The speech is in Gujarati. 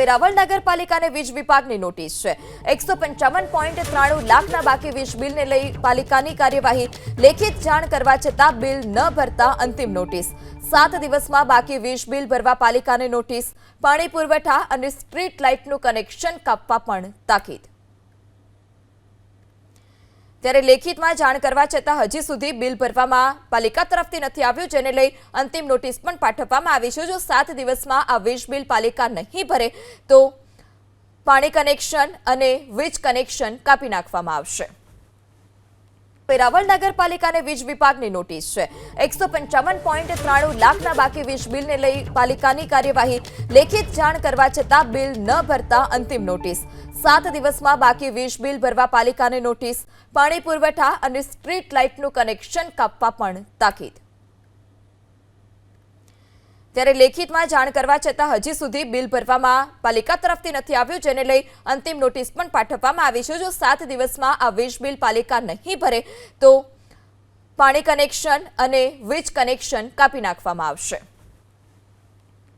વેરાવળ નગરપાલિકાને વીજ વિભાગની નોટિસ છે। 155.93 લાખના બાકી વીજ બિલને લઈ પાલિકાની કાર્યવાહી। લેખિત જાણ કરવા છતાં બિલ ન ભરતા અંતિમ નોટિસ। 7 દિવસમાં બાકી વીજ બિલ ભરવા પાલિકાને નોટિસ। પાણી પુરવઠા અને સ્ટ્રીટ લાઇટનું કનેક્શન કાપવા પણ તાકીદ। ત્યારે લેખિતમાં જાણ કરવા છતાં હજી સુધી બિલ ભરવામાં પાલિકા તરફથી નથી આવ્યું, જેને લઈ અંતિમ નોટિસ પણ પાઠવવામાં આવી છે। જો 7 દિવસમાં આ વીજ બિલ પાલિકા નહીં ભરે તો પાણી કનેક્શન અને વીજ કનેક્શન કાપી નાખવામાં આવશે। વેરાવળ નગરપાલિકાને વીજ વિભાગની નોટિસ છે। 155.93 લાખના બાકી વીજ બિલને લઈ પાલિકાની કાર્યવાહી। લેખિત જાણ કરવા છતાં બિલ ન ભરતા અંતિમ નોટિસ। 7 દિવસમાં બાકી વીજ બિલ ભરવા પાલિકાને નોટિસ। પાણી પુરવઠા અને સ્ટ્રીટ લાઇટનું કનેક્શન કાપવા પણ તાકીદ। ત્યારે લેખિતમાં જાણ કરવા છતાં હજી સુધી બિલ ભરવામાં પાલિકા તરફથી નથી આવ્યું, જેને લઈ અંતિમ નોટિસ પણ પાઠવવામાં આવી છે। જો 7 દિવસમાં આ વીજ બિલ પાલિકા નહીં ભરે તો પાણી કનેક્શન અને વીજ કનેક્શન કાપી નાખવામાં આવશે।